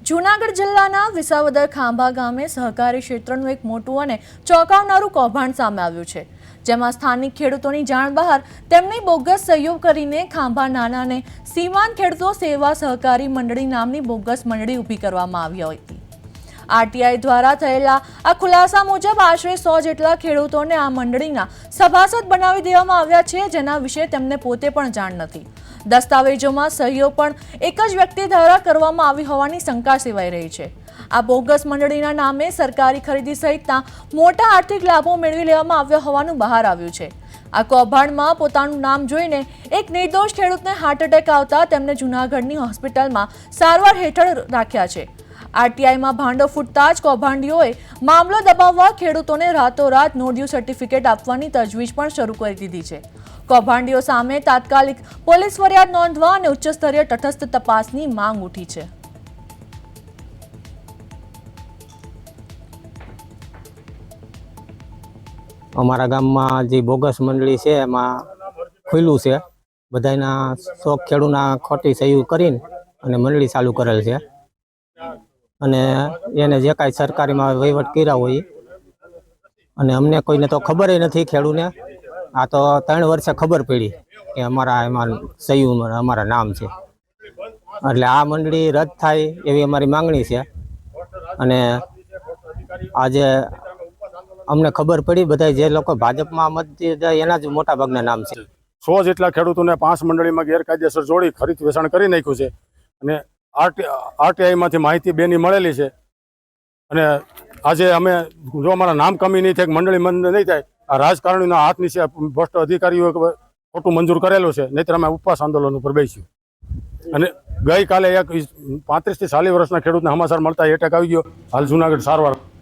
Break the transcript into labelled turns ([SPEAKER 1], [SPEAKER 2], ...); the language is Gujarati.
[SPEAKER 1] જૂનાગઢ જિલ્લાના વિસાવદર ખાંભા ગામે સહકારી ક્ષેત્રનું એક મોટું અને ચોંકાવનારું કૌભાંડ સામે આવ્યું છે, જેમાં સ્થાનિક ખેડૂતોની જાણ બહાર તેમની બોગસ સહીઓ કરીને ખાંભા નાના અને સીમાંત ખેડૂતો સેવા સહકારી મંડળી નામની બોગસ મંડળી ઊભી કરવામાં આવી હતી। આરટીઆઈ દ્વારા થયેલા આ ખુલાસા મુજબ આશરે 100 જેટલા ખેડૂતોને આ મંડળીના સભાસદ બનાવી દેવામાં આવ્યા છે, જેના વિશે તેમને પોતે પણ જાણ નથી। દસ્તાવેજોમાં સહીઓ પણ એક જ વ્યક્તિ દ્વારા કરવામાં આવી હોવાની શંકા સેવાઈ રહી છે। આ બોગસ મંડળીના નામે સરકારી ખરીદી સહિતના મોટા આર્થિક લાભો મેળવી લેવામાં આવ્યા હોવાનું બહાર આવ્યું છે। આ કૌભાંડમાં પોતાનું નામ જોઈને એક નિર્દોષ ખેડૂતને હાર્ટ એટેક આવતા તેમને જૂનાગઢની હોસ્પિટલમાં સારવાર હેઠળ રાખ્યા છે। આરટીઆઈમાં ભાંડો ફૂટતા જ કૌભાંડીઓએ મામલો દબાવવા ખેડૂતોને રાતોરાત નો ડ્યુ સર્ટિફિકેટ આપવાની તજવીજ પણ શરૂ કરી દીધી છે। કૌભાંડીઓ સામે તાત્કાલિક પોલીસ ફરિયાદ નોંધવા અને ઉચ્ચ સ્તરીય તટસ્થ તપાસની માંગ ઉઠી છે।
[SPEAKER 2] અમારા ગામમાં જે બોગસ મંડળી છે એમાં ખુલ્લું છે, બધાના 100 ખેડૂતના ખોટી સહી કરીને અને મંડળી ચાલુ કરેલ છે અને એને જે કાંઈ સરકારીમાં વહીવટ કર્યા હોય અને અમને કોઈને તો ખબર નથી ખેડૂતને। આ તો 3 વર્ષે ખબર પડી કે અમારા એમાં સહી અમારા નામ છે, એટલે આ મંડળી રદ થાય એવી અમારી માંગણી છે। અને આજે અમને ખબર પડી બધા જે લોકો ભાજપમાં મત દે એના જ મોટા ભાગના નામ છે।
[SPEAKER 3] 100 જેટલા ખેડૂતોને 5 મંડળીમાં ગેરકાયદેસર જોડી ખરીદ વેચાણ કરી નાખ્યું છે અને આરટીઆઈમાંથી માહિતી બેની મળેલી છે। અને આજે અમે જો અમારા નામ કમી નહીં થાય, મંડળી બંધ નહીં થાય, આ રાજકારણીના હાથ નીચે ભ્રષ્ટ અધિકારીઓ ખોટું મંજૂર કરેલું છે, નહીંતર અમે ઉપવાસ આંદોલન ઉપર બેસ્યું। અને ગઈકાલે એક 35 થી 40 વર્ષના ખેડૂતને સમાચાર મળતા એટેક આવી ગયો, હાલ જૂનાગઢ સારવાર